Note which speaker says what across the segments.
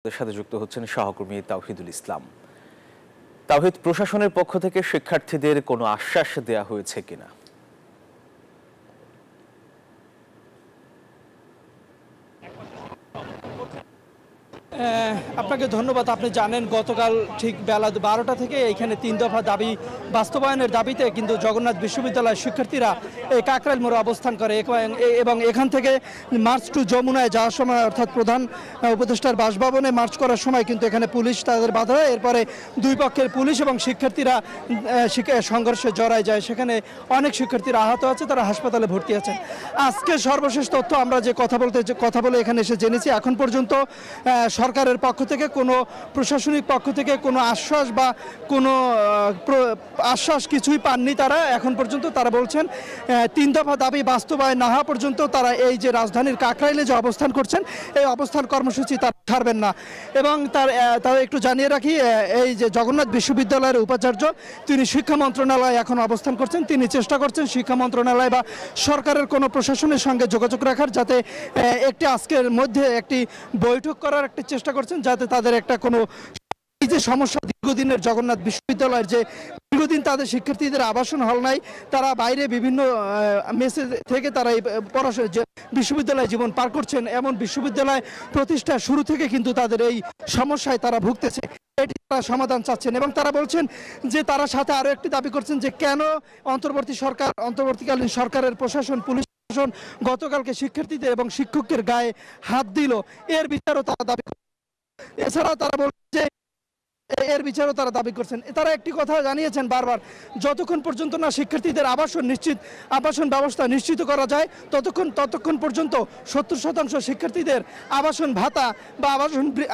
Speaker 1: সাথে যুক্ত হচ্ছেন সহকর্মী তাওহিদুল ইসলাম। তাওহিদ, প্রশাসনের পক্ষ থেকে শিক্ষার্থীদের কোনো আশ্বাস দেয়া হয়েছে কিনা?
Speaker 2: আপনাকে ধন্যবাদ। আপনি জানেন গতকাল ঠিক বেলা 12টা থেকে এখানে 3 দফা দাবি বাস্তবায়নের দাবিতে কিন্তু জগন্নাথ বিশ্ববিদ্যালয়ের শিক্ষার্থীরা এই কাকরাইল মোড়ে অবস্থান করে এবং এখান থেকে মার্চ টু যমুনায় যাওয়ার সময় অর্থাৎ প্রধান উপদেষ্টার বাসভবনে মার্চ করার সময় কিন্তু এখানে পুলিশ তাদের বাধা দেয়। এরপরে দুই পক্ষের পুলিশ এবং শিক্ষার্থীরা সংঘর্ষে জড়ায় যায়। সেখানে অনেক শিক্ষার্থীরা আহত আছে, তারা হাসপাতালে ভর্তি আছেন। আজকে সর্বশেষ তথ্য আমরা যে কথা বলে এখানে এসে জেনেছি, এখন পর্যন্ত সরকারের পক্ষ থেকে কোনো প্রশাসনিক পক্ষ থেকে কোনো আশ্বাস বা কোনো আশ্বাস কিছুই পাননি তারা এখন পর্যন্ত। তারা বলছেন 3 দফা দাবি বাস্তবায়ন না হওয়া পর্যন্ত তারা এই যে রাজধানীর কাকরাইলে যে অবস্থান করছেন এই অবস্থান কর্মসূচি তারা ছাড়বেন না। এবং তারা একটু জানিয়ে রাখি, এই যে জগন্নাথ বিশ্ববিদ্যালয়ের উপাচার্য তিনি শিক্ষা মন্ত্রণালয়ে এখন অবস্থান করছেন। তিনি চেষ্টা করছেন শিক্ষা মন্ত্রণালয় বা সরকারের কোনো প্রশাসনের সঙ্গে যোগাযোগ রাখার, যাতে একটি আজকের মধ্যে একটি বৈঠক করার একটা চেষ্টা করছেন, যাতে তাদের একটা কোনো এই যে সমস্যা দীর্ঘদিনের জগন্নাথ বিশ্ববিদ্যালয়ের যে দীর্ঘদিন তাদের শিক্ষার্থীদের আবাসন হল নাই, তারা বাইরে বিভিন্ন মেসে থেকে তারা এই বিশ্ববিদ্যালয়ে জীবন পার করছেন। এমন বিশ্ববিদ্যালয় প্রতিষ্ঠা শুরু থেকে কিন্তু তাদের এই সমস্যায় তারা ভুগতেছে, এটি তারা সমাধান চাচ্ছেন। এবং তারা বলছেন যে তারা সাথে আরও একটি দাবি করছেন যে কেন অন্তর্বর্তীকালীন সরকারের প্রশাসন পুলিশ গতকালকে শিক্ষার্থীদের এবং শিক্ষকদের গায়ে হাত দিল, এর বিচারও তারা দাবি করছেন। এছাড়া তারা বলছেন যে এর বিচারও তারা দাবি করছেন। তারা একটি কথা জানিয়েছেন বারবার, যতক্ষণ পর্যন্ত না শিক্ষার্থীদের আবাসন ব্যবস্থা নিশ্চিত করা যায় ততক্ষণ পর্যন্ত 70% শিক্ষার্থীদের আবাসন ভাতা বা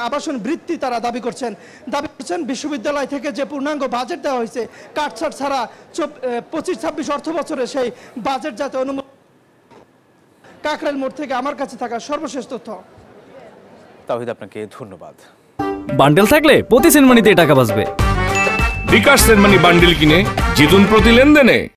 Speaker 2: আবাসন বৃত্তি তারা দাবি করছেন। বিশ্ববিদ্যালয় থেকে যে পূর্ণাঙ্গ বাজেট দেওয়া হয়েছে কাটছাট ছাড়া 25-26 অর্থ বছরে সেই বাজেট যাতে অনুমোদন। কাকরাইল মোড় থেকে আমার কাছে থাকা সর্বশেষ তথ্য।
Speaker 1: তাওহিদ, আপনাকে ধন্যবাদ।
Speaker 3: বান্ডেল থাকলে প্রতি সেনমানিতে টাকা বাঁচবে।
Speaker 4: বিকাশ সেনমানি বান্ডেল কিনে জিতুন প্রতি লেনদেনে।